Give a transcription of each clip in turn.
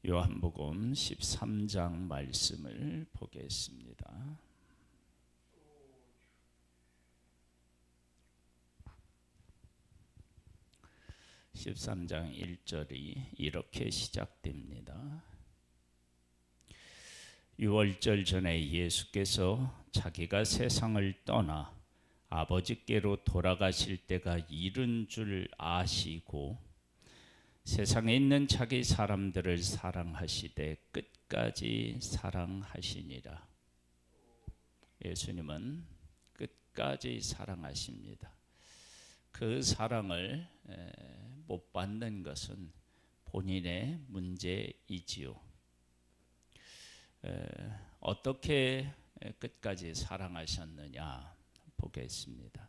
요한복음 13장 말씀을 보겠습니다. 13장 1절이 이렇게 시작됩니다. 유월절 전에 예수께서 자기가 세상을 떠나 아버지께로 돌아가실 때가 이른 줄 아시고 세상에 있는 자기 사람들을 사랑하시되 끝까지 사랑하시니라. 예수님은 끝까지 사랑하십니다. 그 사랑을 못 받는 것은 본인의 문제이지요. 어떻게 끝까지 사랑하셨느냐 보겠습니다.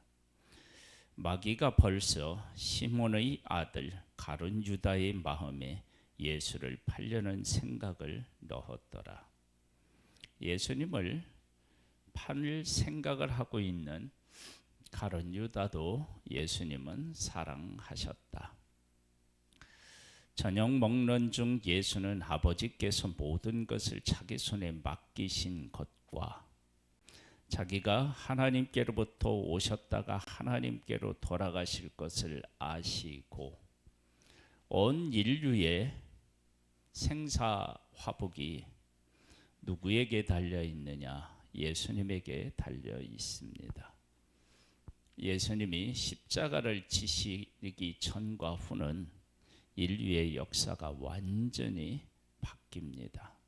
마귀가 벌써 시몬의 아들 가룟 유다의 마음에 예수를 팔려는 생각을 넣었더라. 예수님을 팔 생각을 하고 있는 가룟 유다도 예수님은 사랑하셨다. 저녁 먹는 중 예수는 아버지께서 모든 것을 자기 손에 맡기신 것과 자기가 하나님께로부터 오셨다가 하나님께로 돌아가실 것을 아시고 온 인류의 생사화복이 누구에게 달려 있느냐? 예수님에게 달려 있습니다. 예수님이 십자가를 지시기 전과 후는 인류의 역사가 완전히 바뀝니다.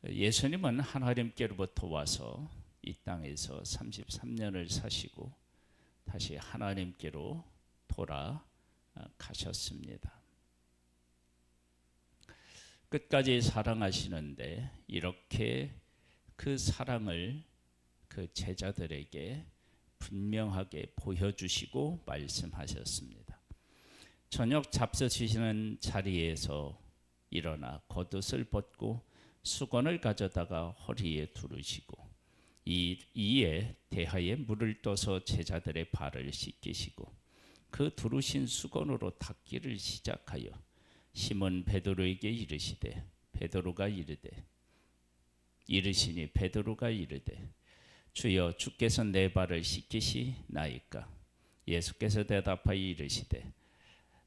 예수님은 하나님께로부터 와서 이 땅에서 33년을 사시고 다시 하나님께로 돌아가셨습니다. 끝까지 사랑하시는데 이렇게 그 사랑을 그 제자들에게 분명하게 보여주시고 말씀하셨습니다. 저녁 잡수시는 자리에서 일어나 겉옷을 벗고 수건을 가져다가 허리에 두르시고 이에 대하에 물을 떠서 제자들의 발을 씻기시고 그 두르신 수건으로 닦기를 시작하여 시몬 베드로에게 이르시되 베드로가 이르되 주여 주께서 내 발을 씻기시나이까? 예수께서 대답하여 이르시되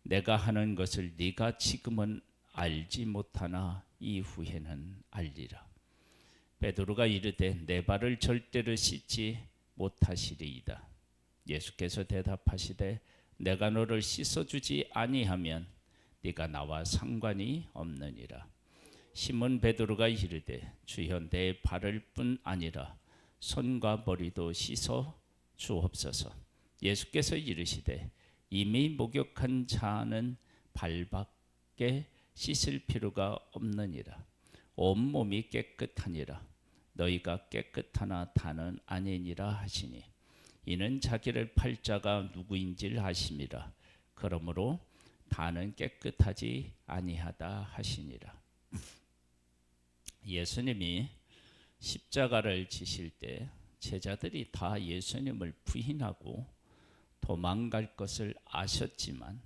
내가 하는 것을 네가 지금은 알지 못하나 이후에는 알리라. 베드로가 이르되 내 발을 절대로 씻지 못하시리이다. 예수께서 대답하시되 내가 너를 씻어주지 아니하면 네가 나와 상관이 없느니라. 시몬 베드로가 이르되 주여 내 발을 뿐 아니라 손과 머리도 씻어 주옵소서. 예수께서 이르시되 이미 목욕한 자는 발밖에 씻을 필요가 없느니라. 온몸이 깨끗하니라. 너희가 깨끗하나 다는 아니니라 하시니 이는 자기를 팔 자가 누구인지를 아심이라. 그러므로 다는 깨끗하지 아니하다 하시니라. 예수님이 십자가를 지실 때 제자들이 다 예수님을 부인하고 도망갈 것을 아셨지만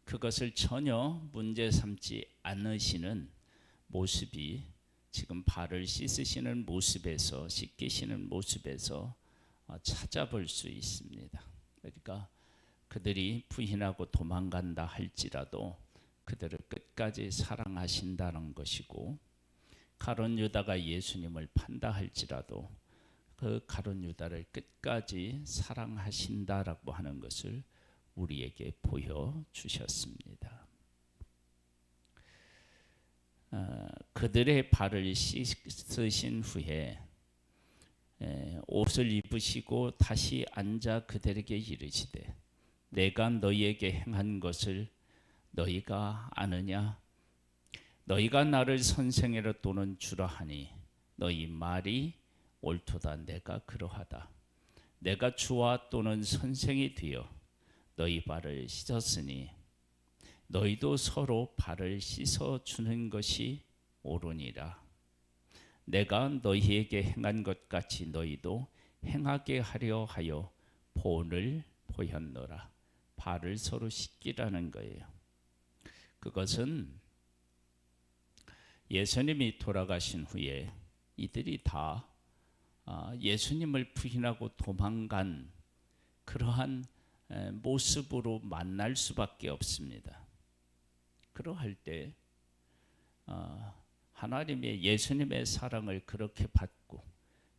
그것을 전혀 문제 삼지 않으시는 모습이 지금 발을 씻으시는 모습에서 씻기시는 모습에서 찾아볼 수 있습니다. 그러니까 그들이 부인하고 도망간다 할지라도 그들을 끝까지 사랑하신다는 것이고 가룟 유다가 예수님을 판다 할지라도 그 가룟 유다를 끝까지 사랑하신다라고 하는 것을 우리에게 보여주셨습니다. 그들의 발을 씻으신 후에 옷을 입으시고 다시 앉아 그들에게 이르시되 내가 너희에게 행한 것을 너희가 아느냐? 너희가 나를 선생이라 또는 주라 하니 너희 말이 옳도다. 내가 그러하다. 내가 주와 또는 선생이 되어 너희 발을 씻었으니 너희도 서로 발을 씻어 주는 것이 옳으니라. 내가 너희에게 행한 것 같이 너희도 행하게 하려 하여 본을 보였노라. 발을 서로 씻기라는 거예요. 그것은 예수님이 돌아가신 후에 이들이 다 예수님을 부인하고 도망간 그러한 모습으로 만날 수밖에 없습니다. 그러할 때 하나님의 예수님의 사랑을 그렇게 받고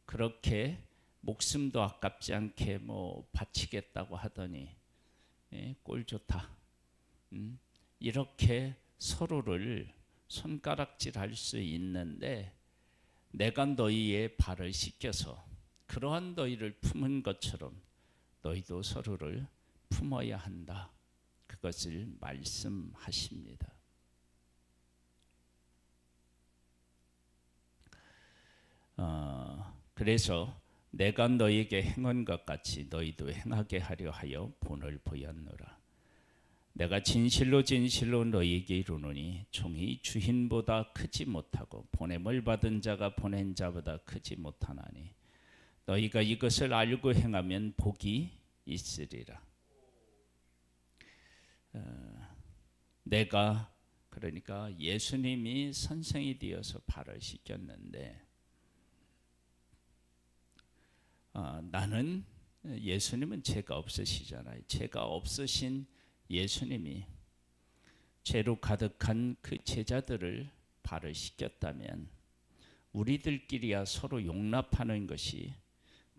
그렇게 목숨도 아깝지 않게 바치겠다고 하더니 꼴 좋다. 이렇게 서로를 손가락질할 수 있는데 내가 너희의 발을 씻겨서 그러한 너희를 품은 것처럼 너희도 서로를 품어야 한다. 그것을 말씀하십니다. 그래서 내가 너희에게 행한 것 같이 너희도 행하게 하려 하여 본을 보였노라. 내가 진실로 진실로 너희에게 이르노니 종이 주인보다 크지 못하고 보냄을 받은 자가 보낸 자보다 크지 못하나니 너희가 이것을 알고 행하면 복이 있으리라. 내가 그러니까 예수님이 선생이 되어서 발을 씻겼는데 나는 예수님은 죄가 없으시잖아요. 죄가 없으신 예수님이 죄로 가득한 그 제자들을 발을 씻겼다면 우리들끼리야 서로 용납하는 것이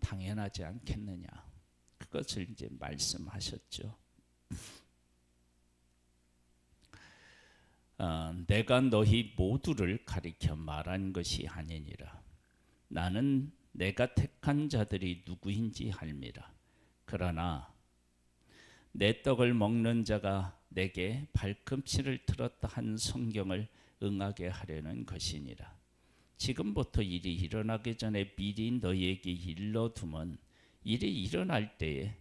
당연하지 않겠느냐. 그것을 이제 말씀하셨죠. 내가 너희 모두를 가리켜 말한 것이 아니니라. 나는 내가 택한 자들이 누구인지 알미라. 그러나 내 떡을 먹는 자가 내게 발꿈치를 들었다 한 성경을 응하게 하려는 것이니라. 지금부터 일이 일어나기 전에 미리 너희에게 일러두면 일이 일어날 때에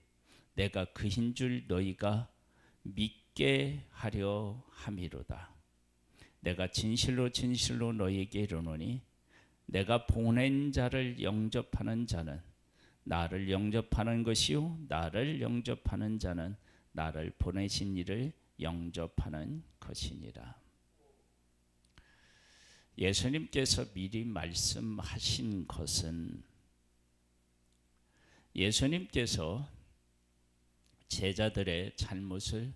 내가 그인 줄 너희가 믿게 하려 함이로다. 내가 진실로 진실로 너희에게 이르노니 내가 보낸 자를 영접하는 자는 나를 영접하는 것이요 나를 영접하는 자는 나를 보내신 이를 영접하는 것이니라. 예수님께서 미리 말씀하신 것은 예수님께서 제자들의 잘못을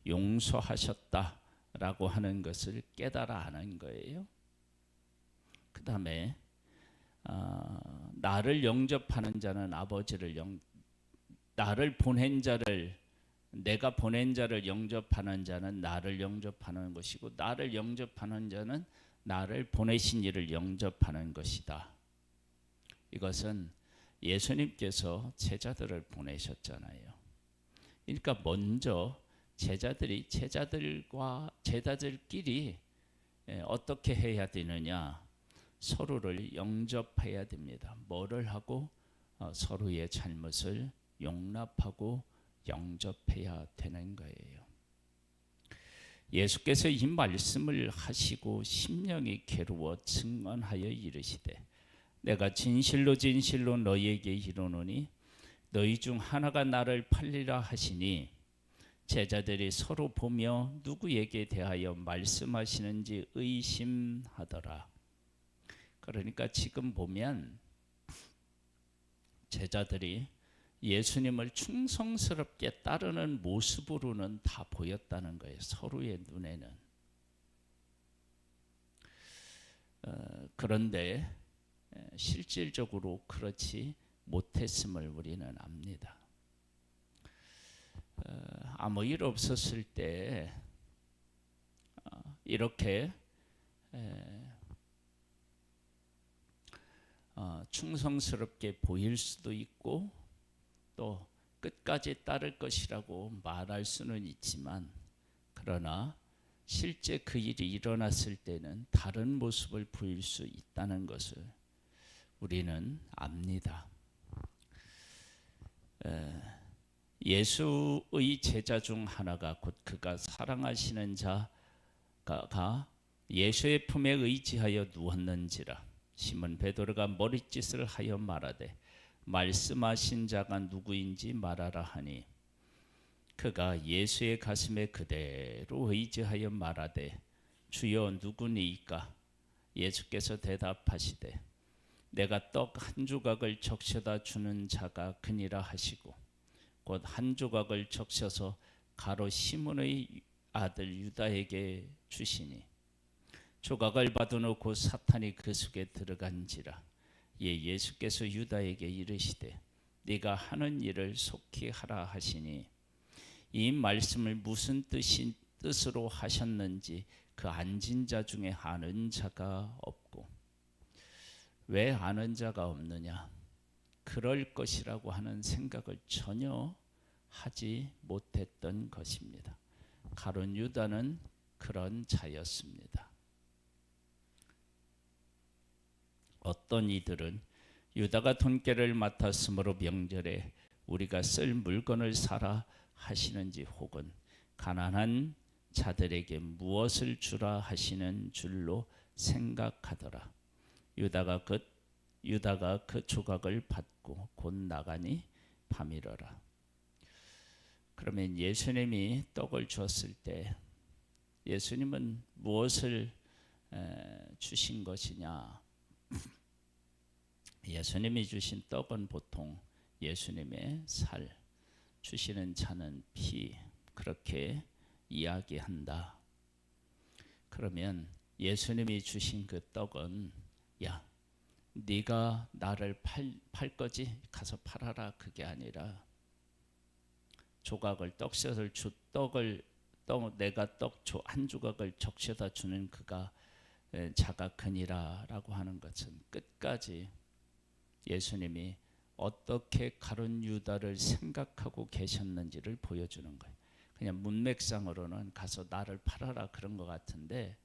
용서하셨다라고 하는 것을 깨달아 하는 거예요. 그 다음에 나를 영접하는 자는 아버지를 나를 보낸 자를 내가 보낸 자를 영접하는 자는 나를 영접하는 것이고 나를 영접하는 자는 나를 보내신 이를 영접하는 것이다. 이것은 예수님께서 제자들을 보내셨잖아요. 그러니까 먼저 제자들끼리 어떻게 해야 되느냐? 서로를 영접해야 됩니다. 뭐를 하고 서로의 잘못을 용납하고 영접해야 되는 거예요. 예수께서 이 말씀을 하시고 심령이 괴로워 증언하여 이르시되 내가 진실로 진실로 너희에게 이르노니 너희 중 하나가 나를 팔리라 하시니 제자들이 서로 보며 누구에게 대하여 말씀하시는지 의심하더라. 그러니까 지금 보면 제자들이 예수님을 충성스럽게 따르는 모습으로는 다 보였다는 거예요. 서로의 눈에는. 그런데 실질적으로 그렇지 못했음을 우리는 압니다. 아무 일 없었을 때 이렇게 충성스럽게 보일 수도 있고 또 끝까지 따를 것이라고 말할 수는 있지만 그러나 실제 그 일이 일어났을 때는 다른 모습을 보일 수 있다는 것을 우리는 압니다. 예수의 제자 중 하나가 곧 그가 사랑하시는 자가 예수의 품에 의지하여 누웠는지라. 시몬 베드로가 머릿짓을 하여 말하되 말씀하신 자가 누구인지 말하라 하니 그가 예수의 가슴에 그대로 의지하여 말하되 주여 누구니이까? 예수께서 대답하시되 내가 떡 한 조각을 적셔다 주는 자가 그니라 하시고 곧 한 조각을 적셔서 가롯 시몬의 아들 유다에게 주시니 조각을 받아놓고 사탄이 그 속에 들어간지라. 예수께서 유다에게 이르시되 네가 하는 일을 속히 하라 하시니 이 말씀을 무슨 뜻으로 하셨는지 그 앉은 자 중에 아는 자가 없고. 왜 아는 자가 없느냐? 그럴 것이라고 하는 생각을 전혀 하지 못했던 것입니다. 가룟 유다는 그런 자였습니다. 어떤 이들은 유다가 돈깨를 맡았으므로 명절에 우리가 쓸 물건을 사라 하시는지 혹은 가난한 자들에게 무엇을 주라 하시는 줄로 생각하더라. 유다가 그 조각을 받고 곧 나가니 밤이러라. 그러면 예수님이 떡을 주었을 때 예수님은 무엇을 주신 것이냐? 예수님이 주신 떡은 보통 예수님의 살, 주시는 잔은 피, 그렇게 이야기한다. 그러면 예수님이 주신 그 떡은 야, 네가 나를 팔 거지? 가서 팔아라. 그게 아니라 조각을 떡샷을 내가 떡 한 조각을 적셔다 주는 그가 자가 그니라라고 하는 것은 끝까지 예수님이 어떻게 가룟 유다를 생각하고 계셨는지를 보여주는 거예요. 그냥 문맥상으로는 가서 나를 팔아라 그런 것 같은데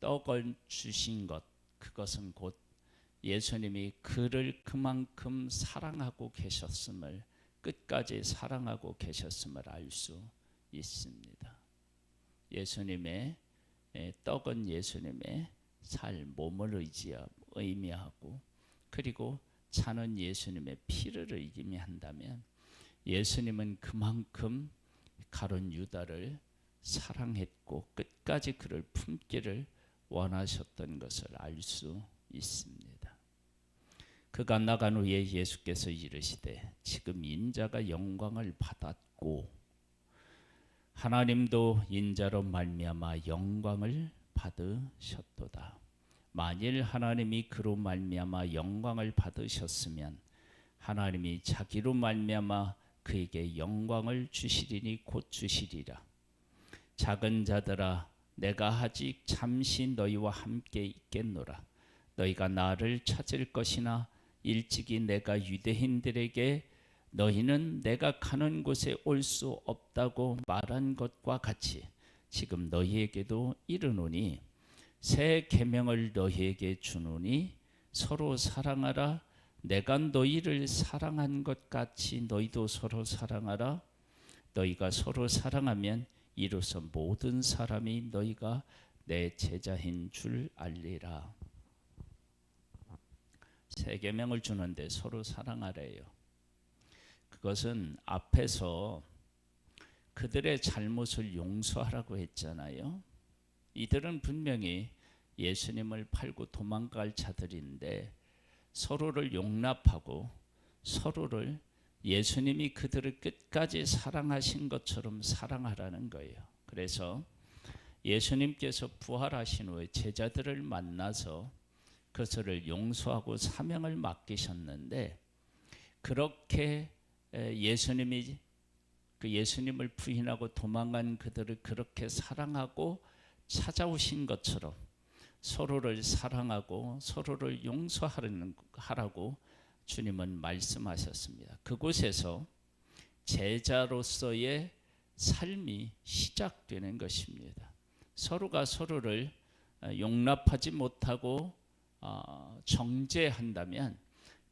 떡을 주신 것, 그것은 곧 예수님이 그를 그만큼 사랑하고 계셨음을, 끝까지 사랑하고 계셨음을 알 수 있습니다. 예수님의 떡은 예수님의 살, 몸을 의미하고, 그리고 잔은 예수님의 피를 의미한다면 예수님은 그만큼 가룟 유다를 사랑했고 끝까지 그를 품기를 원하셨던 것을 알 수 있습니다. 그가 나간 후에 예수께서 이르시되 지금 인자가 영광을 받았고 하나님도 인자로 말미암아 영광을 받으셨도다. 만일 하나님이 그로 말미암아 영광을 받으셨으면 하나님이 자기로 말미암아 그에게 영광을 주시리니 곧 주시리라. 작은 자들아, 내가 아직 잠시 너희와 함께 있겠노라. 너희가 나를 찾을 것이나 일찍이 내가 유대인들에게 너희는 내가 가는 곳에 올 수 없다고 말한 것과 같이 지금 너희에게도 이르노니 새 계명을 너희에게 주노니 서로 사랑하라. 내가 너희를 사랑한 것 같이 너희도 서로 사랑하라. 너희가 서로 사랑하면 이로써 모든 사람이 너희가 내 제자인 줄 알리라. 새 계명을 주는데 서로 사랑하래요. 그것은 앞에서 그들의 잘못을 용서하라고 했잖아요. 이들은 분명히 예수님을 팔고 도망갈 자들인데 서로를 용납하고 서로를 예수님이 그들을 끝까지 사랑하신 것처럼 사랑하라는 거예요. 그래서 예수님께서 부활하신 후에 제자들을 만나서 그것을 용서하고 사명을 맡기셨는데 그렇게 예수님이 그 예수님을 부인하고 도망간 그들을 그렇게 사랑하고 찾아오신 것처럼 서로를 사랑하고 서로를 용서하라고 주님은 말씀하셨습니다. 그곳에서 제자로서의 삶이 시작되는 것입니다. 서로가 서로를 용납하지 못하고 정죄한다면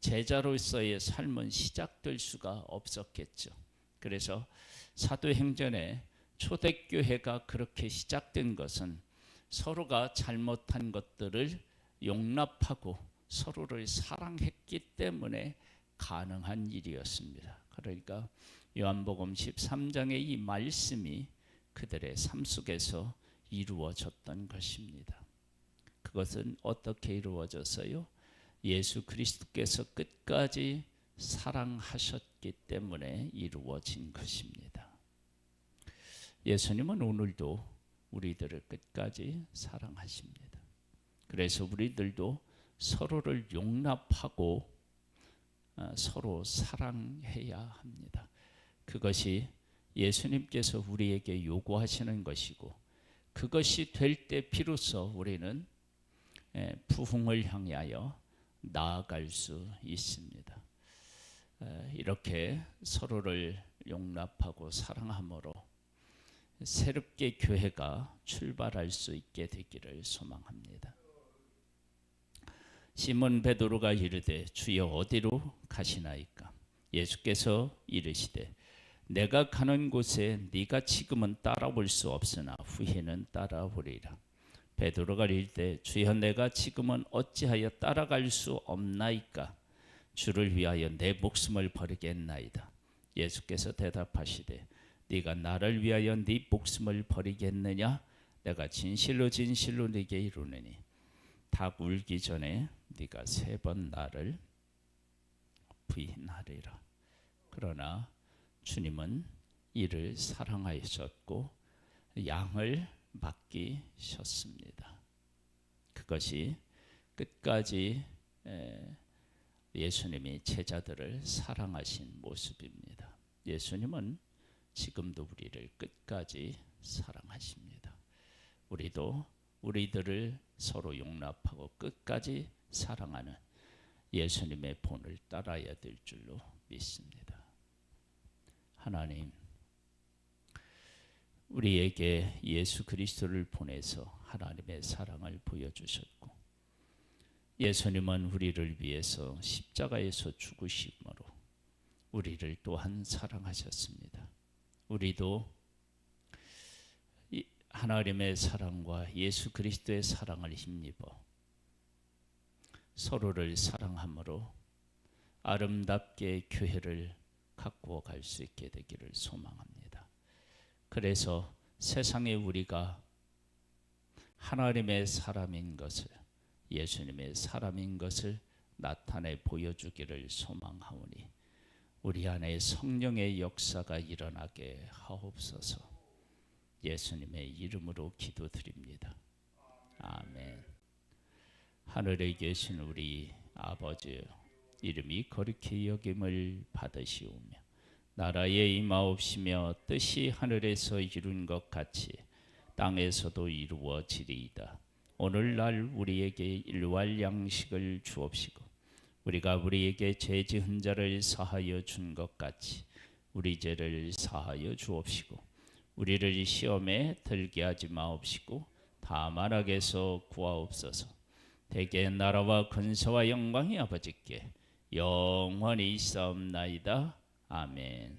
제자로서의 삶은 시작될 수가 없었겠죠. 그래서 사도행전에 초대교회가 그렇게 시작된 것은 서로가 잘못한 것들을 용납하고 서로를 사랑했기 때문에 가능한 일이었습니다. 그러니까 요한복음 13장의 이 말씀이 그들의 삶 속에서 이루어졌던 것입니다. 그것은 어떻게 이루어졌어요? 예수 그리스도께서 끝까지 사랑하셨기 때문에 이루어진 것입니다. 예수님은 오늘도 우리들을 끝까지 사랑하십니다. 그래서 우리들도 서로를 용납하고 서로 사랑해야 합니다. 그것이 예수님께서 우리에게 요구하시는 것이고, 그것이 될 때 비로소 우리는 부흥을 향하여 나아갈 수 있습니다. 이렇게 서로를 용납하고 사랑함으로 새롭게 교회가 출발할 수 있게 되기를 소망합니다. 시몬 베드로가 이르되 주여 어디로 가시나이까? 예수께서 이르시되 내가 가는 곳에 네가 지금은 따라올 수 없으나 후에는 따라오리라. 베드로가 이르되 주여 내가 지금은 어찌하여 따라갈 수 없나이까? 주를 위하여 내 목숨을 버리겠나이다. 예수께서 대답하시되 네가 나를 위하여 네 목숨을 버리겠느냐? 내가 진실로 진실로 네게 이르노니 닭 울기 전에 네가 3번 나를 부인하리라. 그러나 주님은 이를 사랑하셨고 양을 맡기셨습니다. 그것이 끝까지 예수님이 제자들을 사랑하신 모습입니다. 예수님은 지금도 우리를 끝까지 사랑하십니다. 우리도 우리들을 서로 용납하고 끝까지 사랑하는 예수님의 본을 따라야 될 줄로 믿습니다. 하나님, 우리에게 예수 그리스도를 보내서 하나님의 사랑을 보여주셨고, 예수님은 우리를 위해서 십자가에서 죽으심으로 우리를 또한 사랑하셨습니다. 우리도 하나님의 사랑과 예수 그리스도의 사랑을 힘입어 서로를 사랑함으로 아름답게 교회를 가꾸어 갈 수 있게 되기를 소망합니다. 그래서 세상에 우리가 하나님의 사람인 것을, 예수님의 사람인 것을 나타내 보여주기를 소망하오니 우리 안에 성령의 역사가 일어나게 하옵소서. 예수님의 이름으로 기도드립니다. 아멘. 하늘에 계신 우리 아버지여, 이름이 거룩히 여김을 받으시오며 나라에 임하옵시며 뜻이 하늘에서 이룬 것 같이 땅에서도 이루어지리이다. 오늘날 우리에게 일용할 양식을 주옵시고 우리가 우리에게 죄 지은 자를 사하여 준 것 같이 우리 죄를 사하여 주옵시고 우리를 시험에 들게 하지 마옵시고 다만 악에서 구하옵소서. 대개 나라와 근세와 영광이 아버지께 영원히 있사옵나이다. 아멘.